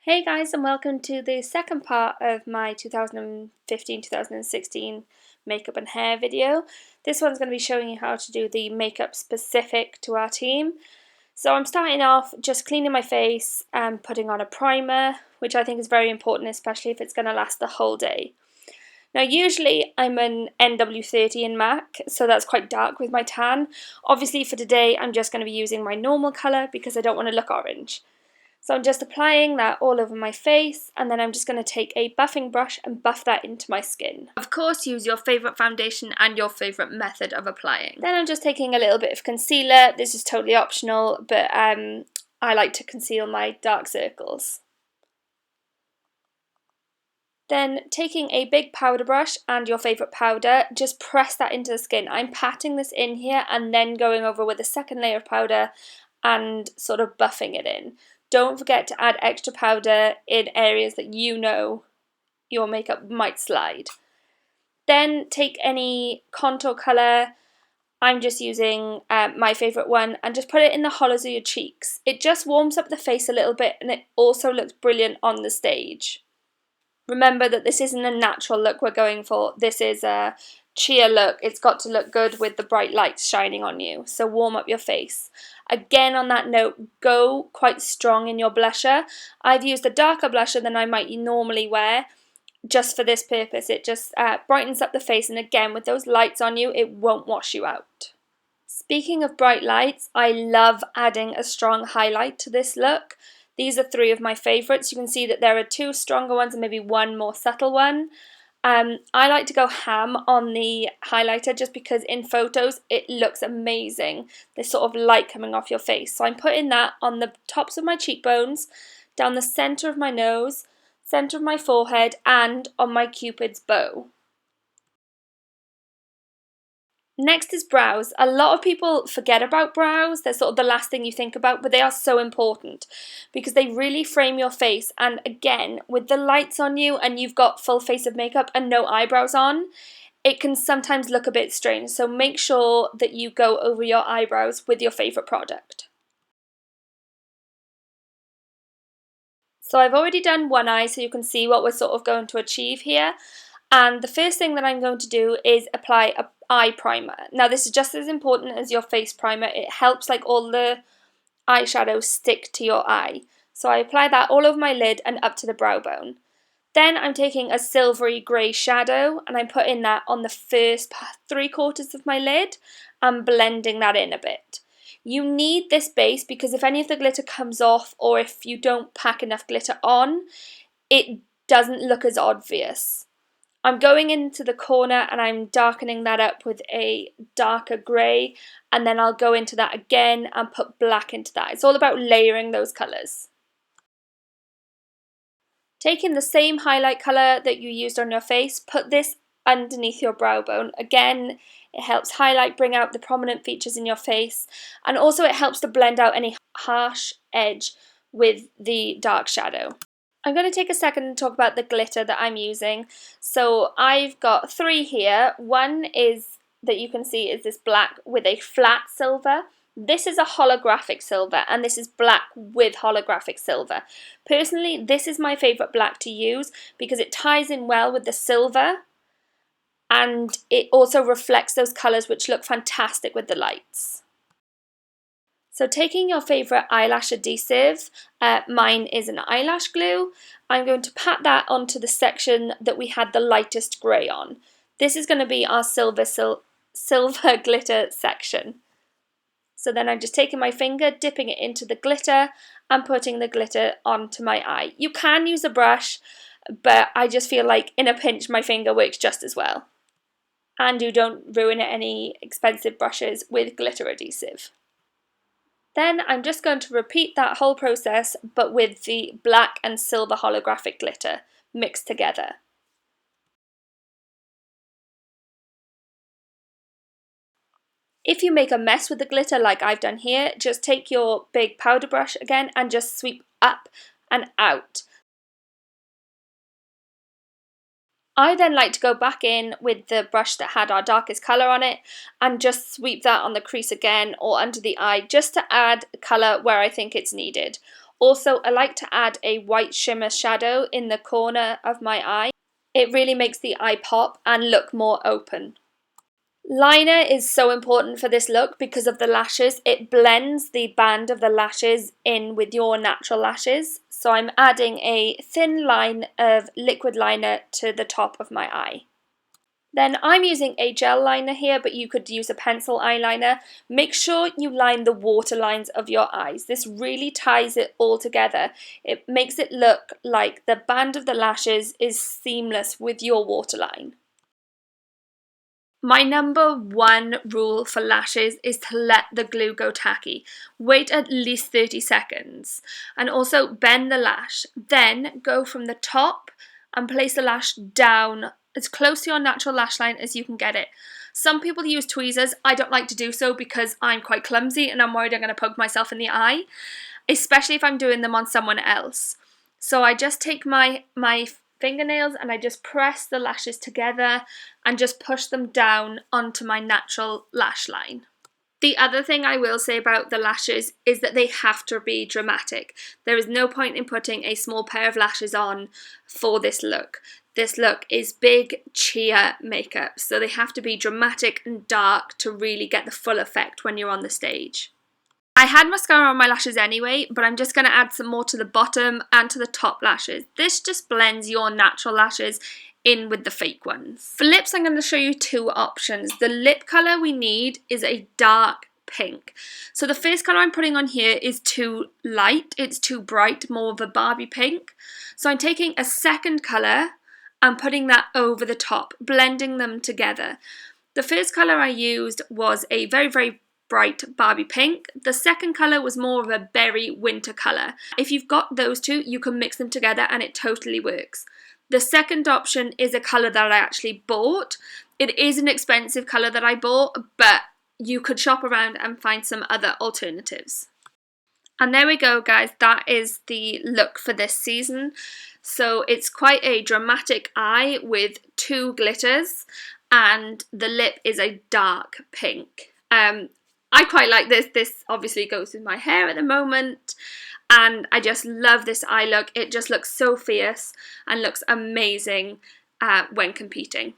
Hey guys, and welcome to the second part of my 2015-2016 makeup and hair video. This one's going to be showing you how to do the makeup specific to our team. So I'm starting off just cleaning my face and putting on a primer, which I think is very important, especially if it's going to last the whole day. Now usually I'm an NW30 in MAC, so that's quite dark with my tan. Obviously for today I'm just going to be using my normal colour because I don't want to look orange. So I'm just applying that all over my face, and then I'm just going to take a buffing brush and buff that into my skin. Of course, use your favourite foundation and your favourite method of applying. Then I'm just taking a little bit of concealer. This is totally optional, but I like to conceal my dark circles. Then taking a big powder brush and your favourite powder, just press that into the skin. I'm patting this in here and then going over with a second layer of powder and sort of buffing it in. Don't forget to add extra powder in areas that you know your makeup might slide. Then take any contour colour, I'm just using my favourite one, and just put it in the hollows of your cheeks. It just warms up the face a little bit and it also looks brilliant on the stage. Remember that this isn't a natural look we're going for, this is a cheer look. It's got to look good with the bright lights shining on you, so warm up your face. Again, on that note, go quite strong in your blusher. I've used a darker blusher than I might normally wear just for this purpose. It just brightens up the face, and again, with those lights on you, it won't wash you out. Speaking of bright lights, I love adding a strong highlight to this look. These are three of my favourites. You can see that there are two stronger ones and maybe one more subtle one. I like to go ham on the highlighter just because in photos it looks amazing. This sort of light coming off your face. So I'm putting that on the tops of my cheekbones, down the centre of my nose, centre of my forehead, and on my Cupid's bow. Next is brows. A lot of people forget about brows. They're sort of the last thing you think about, but they are so important because they really frame your face. And again, with the lights on you and you've got full face of makeup and no eyebrows on, it can sometimes look a bit strange. So make sure that you go over your eyebrows with your favourite product. So I've already done one eye, so you can see what we're sort of going to achieve here. And the first thing that I'm going to do is apply a eye primer. Now this is just as important as your face primer. It helps like all the eyeshadow stick to your eye. So I apply that all over my lid and up to the brow bone. Then I'm taking a silvery grey shadow and I'm putting that on the first 3/4 of my lid and blending that in a bit. You need this base because if any of the glitter comes off or if you don't pack enough glitter on, it doesn't look as obvious. I'm going into the corner and I'm darkening that up with a darker grey, and then I'll go into that again and put black into that. It's all about layering those colours. Taking the same highlight colour that you used on your face, put this underneath your brow bone. Again, it helps highlight, bring out the prominent features in your face, and also it helps to blend out any harsh edge with the dark shadow. I'm going to take a second and talk about the glitter that I'm using. So I've got three here. One is that you can see is this black with a flat silver. This is a holographic silver and this is black with holographic silver. Personally, this is my favourite black to use because it ties in well with the silver and it also reflects those colours which look fantastic with the lights. So taking your favourite eyelash adhesive, mine is an eyelash glue, I'm going to pat that onto the section that we had the lightest grey on. This is going to be our silver glitter section. So then I'm just taking my finger, dipping it into the glitter and putting the glitter onto my eye. You can use a brush, but I just feel like in a pinch my finger works just as well. And you don't ruin any expensive brushes with glitter adhesive. Then I'm just going to repeat that whole process but with the black and silver holographic glitter mixed together. If you make a mess with the glitter like I've done here, just take your big powder brush again and just sweep up and out. I then like to go back in with the brush that had our darkest colour on it and just sweep that on the crease again or under the eye just to add colour where I think it's needed. Also, I like to add a white shimmer shadow in the corner of my eye. It really makes the eye pop and look more open. Liner is so important for this look because of the lashes. It blends the band of the lashes in with your natural lashes. So I'm adding a thin line of liquid liner to the top of my eye. Then I'm using a gel liner here, but you could use a pencil eyeliner. Make sure you line the water lines of your eyes. This really ties it all together. It makes it look like the band of the lashes is seamless with your waterline. My number one rule for lashes is to let the glue go tacky. Wait at least 30 seconds and also bend the lash. Then go from the top and place the lash down as close to your natural lash line as you can get it. Some people use tweezers. I don't like to do so because I'm quite clumsy and I'm worried I'm going to poke myself in the eye, especially if I'm doing them on someone else. So I just take my fingernails and I just press the lashes together and just push them down onto my natural lash line. The other thing I will say about the lashes is that they have to be dramatic. There is no point in putting a small pair of lashes on for this look. This look is big cheer makeup, so they have to be dramatic and dark to really get the full effect when you're on the stage. I had mascara on my lashes anyway, but I'm just going to add some more to the bottom and to the top lashes. This just blends your natural lashes in with the fake ones. For lips, I'm going to show you two options. The lip colour we need is a dark pink. So the first colour I'm putting on here is too light, it's too bright, more of a Barbie pink. So I'm taking a second colour and putting that over the top, blending them together. The first colour I used was a very bright Barbie pink. The second colour was more of a berry winter colour. If you've got those two, you can mix them together and it totally works. The second option is a colour that I actually bought. It is an expensive colour that I bought, but you could shop around and find some other alternatives. And there we go, guys. That is the look for this season. So it's quite a dramatic eye with two glitters and the lip is a dark pink. I quite like this. This obviously goes with my hair at the moment and I just love this eye look. It just looks so fierce and looks amazing when competing.